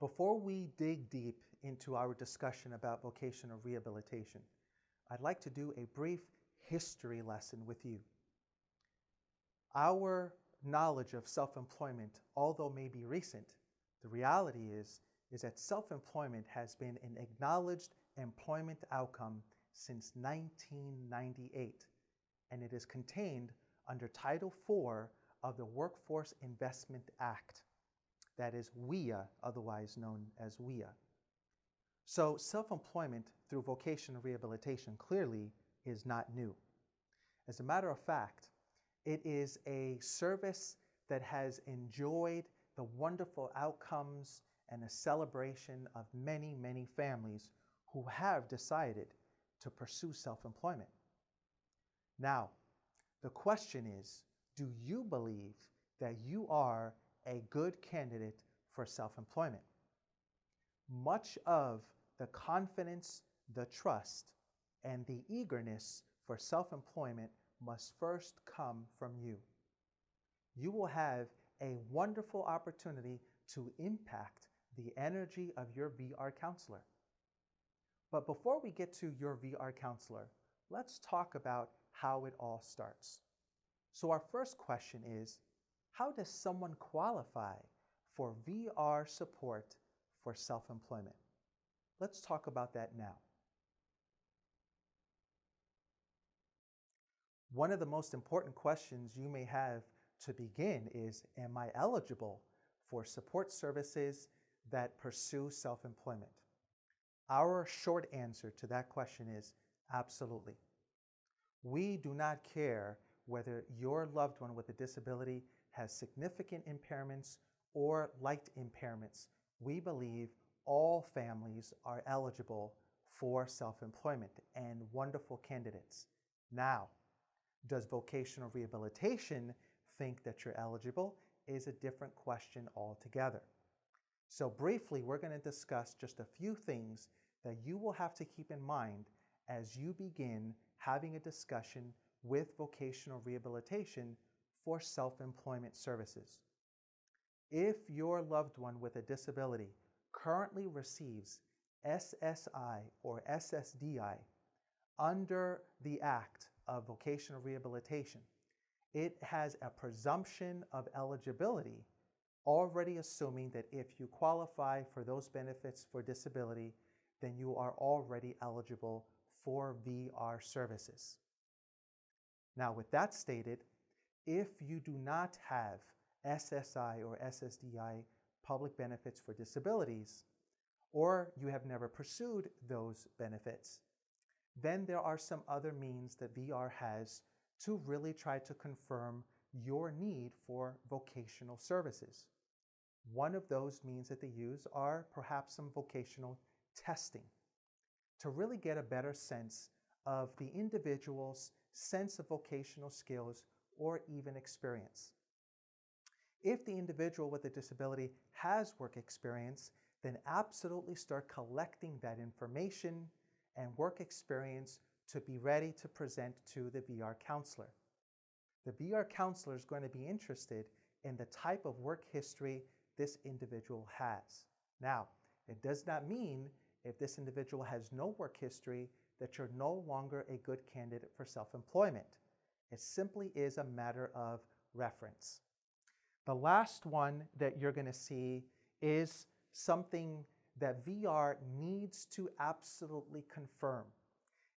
Before we dig deep into our discussion about vocational rehabilitation, I'd like to do a brief history lesson with you. Our knowledge of self-employment, although may be recent, the reality is that self-employment has been an acknowledged employment outcome since 1998, and it is contained under Title IV of the Workforce Investment Act. That is WIA, otherwise known as WIA. So self-employment through vocational rehabilitation clearly is not new. As a matter of fact, it is a service that has enjoyed the wonderful outcomes and a celebration of many, many families who have decided to pursue self-employment. Now, the question is, do you believe that you are a good candidate for self-employment? Much of the confidence, the trust, and the eagerness for self-employment must first come from you. You will have a wonderful opportunity to impact the energy of your VR counselor. But before we get to your VR counselor, let's talk about how it all starts. So our first question is, how does someone qualify for VR support for self-employment? Let's talk about that now. One of the most important questions you may have to begin is, am I eligible for support services that pursue self-employment? Our short answer to that question is absolutely. We do not care whether your loved one with a disability has significant impairments or light impairments. We believe all families are eligible for self-employment and wonderful candidates. Now, does vocational rehabilitation think that you're eligible is a different question altogether. So briefly, we're going to discuss just a few things that you will have to keep in mind as you begin having a discussion with vocational rehabilitation for self-employment services. If your loved one with a disability currently receives SSI or SSDI under the Act of Vocational Rehabilitation, it has a presumption of eligibility, already assuming that if you qualify for those benefits for disability, then you are already eligible for VR services. Now, with that stated, if you do not have SSI or SSDI public benefits for disabilities, or you have never pursued those benefits, then there are some other means that VR has to really try to confirm your need for vocational services. One of those means that they use are perhaps some vocational testing to really get a better sense of the individual's sense of vocational skills or even experience. If the individual with a disability has work experience, then absolutely start collecting that information and work experience to be ready to present to the VR counselor. The VR counselor is going to be interested in the type of work history this individual has. Now, it does not mean if this individual has no work history that you're no longer a good candidate for self-employment. It simply is a matter of reference. The last one that you're going to see is something that VR needs to absolutely confirm,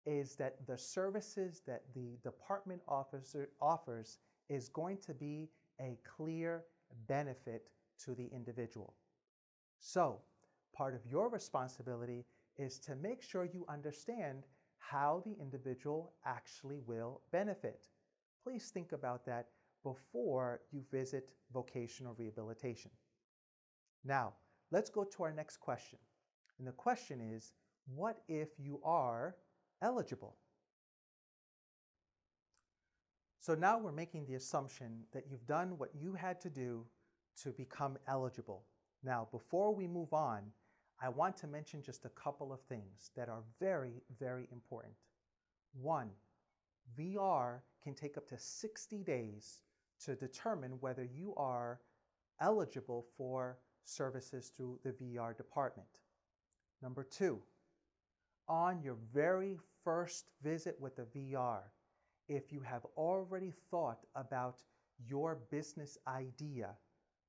is that the services that the department officer offers is going to be a clear benefit to the individual. So, part of your responsibility is to make sure you understand how the individual actually will benefit. Please think about that before you visit vocational rehabilitation. Now, let's go to our next question. And the question is, what if you are eligible? So now we're making the assumption that you've done what you had to do to become eligible. Now, before we move on, I want to mention just a couple of things that are very, very important. One, VR can take up to 60 days to determine whether you are eligible for services through the VR department. Number two, on your very first visit with the VR, if you have already thought about your business idea,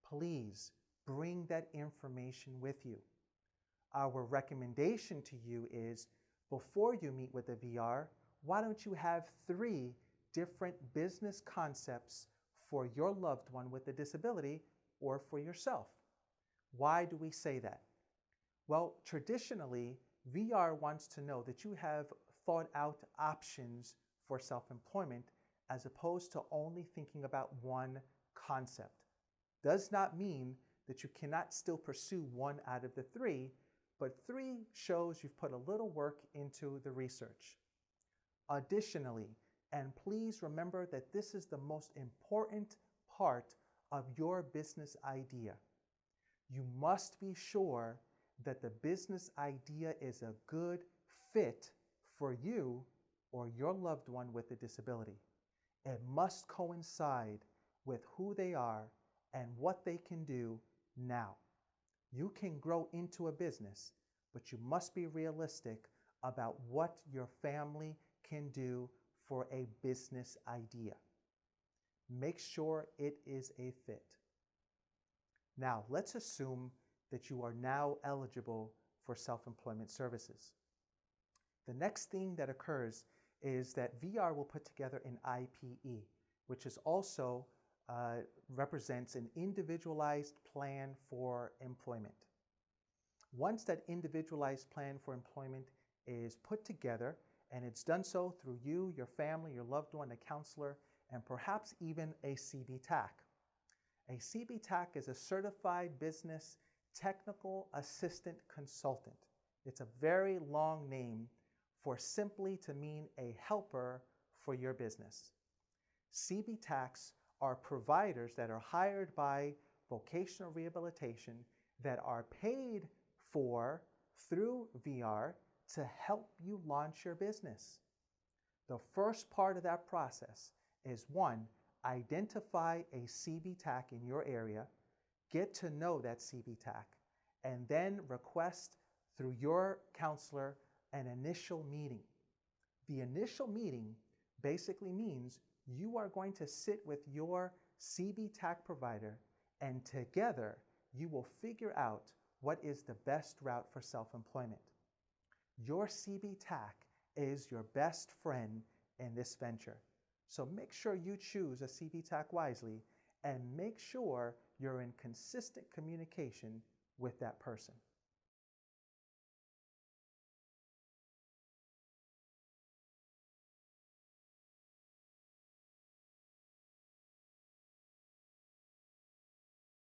please bring that information with you. Our recommendation to you is, before you meet with the VR, why don't you have 3 different business concepts for your loved one with a disability or for yourself? Why do we say that? Well, traditionally, VR wants to know that you have thought out options for self-employment as opposed to only thinking about one concept. Does not mean that you cannot still pursue one out of the 3, but 3 shows you've put a little work into the research. Additionally, and please remember that this is the most important part of your business idea, you must be sure that the business idea is a good fit for you or your loved one with a disability. It must coincide with who they are and what they can do now. You can grow into a business, but you must be realistic about what your family can do for a business idea. Make sure it is a fit. Now, let's assume that you are now eligible for self-employment services. The next thing that occurs is that VR will put together an IPE, which is also represents an individualized plan for employment. Once that individualized plan for employment is put together, and it's done so through you, your family, your loved one, a counselor, and perhaps even a CBTAC. A CBTAC is a Certified Business Technical Assistant Consultant. It's a very long name for simply to mean a helper for your business. CBTACs are providers that are hired by Vocational Rehabilitation that are paid for through VR to help you launch your business. The first part of that process is, 1, identify a CBTAC in your area, get to know that CBTAC, and then request through your counselor an initial meeting. The initial meeting basically means you are going to sit with your CBTAC provider, and together you will figure out what is the best route for self-employment. Your CBTAC is your best friend in this venture. So make sure you choose a CBTAC wisely and make sure you're in consistent communication with that person.